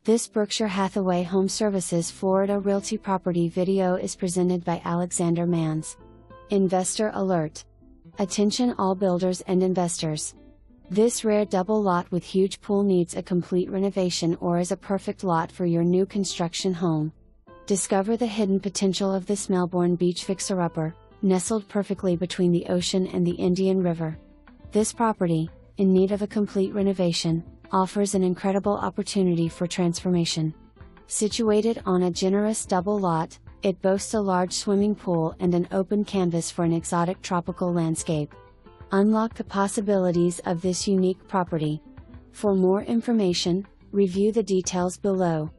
This Berkshire Hathaway HomeServices Florida Realty property video is presented by Alexander Manns. Investor alert. Attention all builders and investors. This rare double lot with huge pool needs a complete renovation or is a perfect lot for your new construction home. Discover the hidden potential of this Melbourne Beach fixer-upper, nestled perfectly between the ocean and the Indian River. This property, in need of a complete renovation, offers an incredible opportunity for transformation. Situated on a generous double lot, it boasts a large swimming pool and an open canvas for an exotic tropical landscape. Unlock the possibilities of this unique property. For more information, review the details below.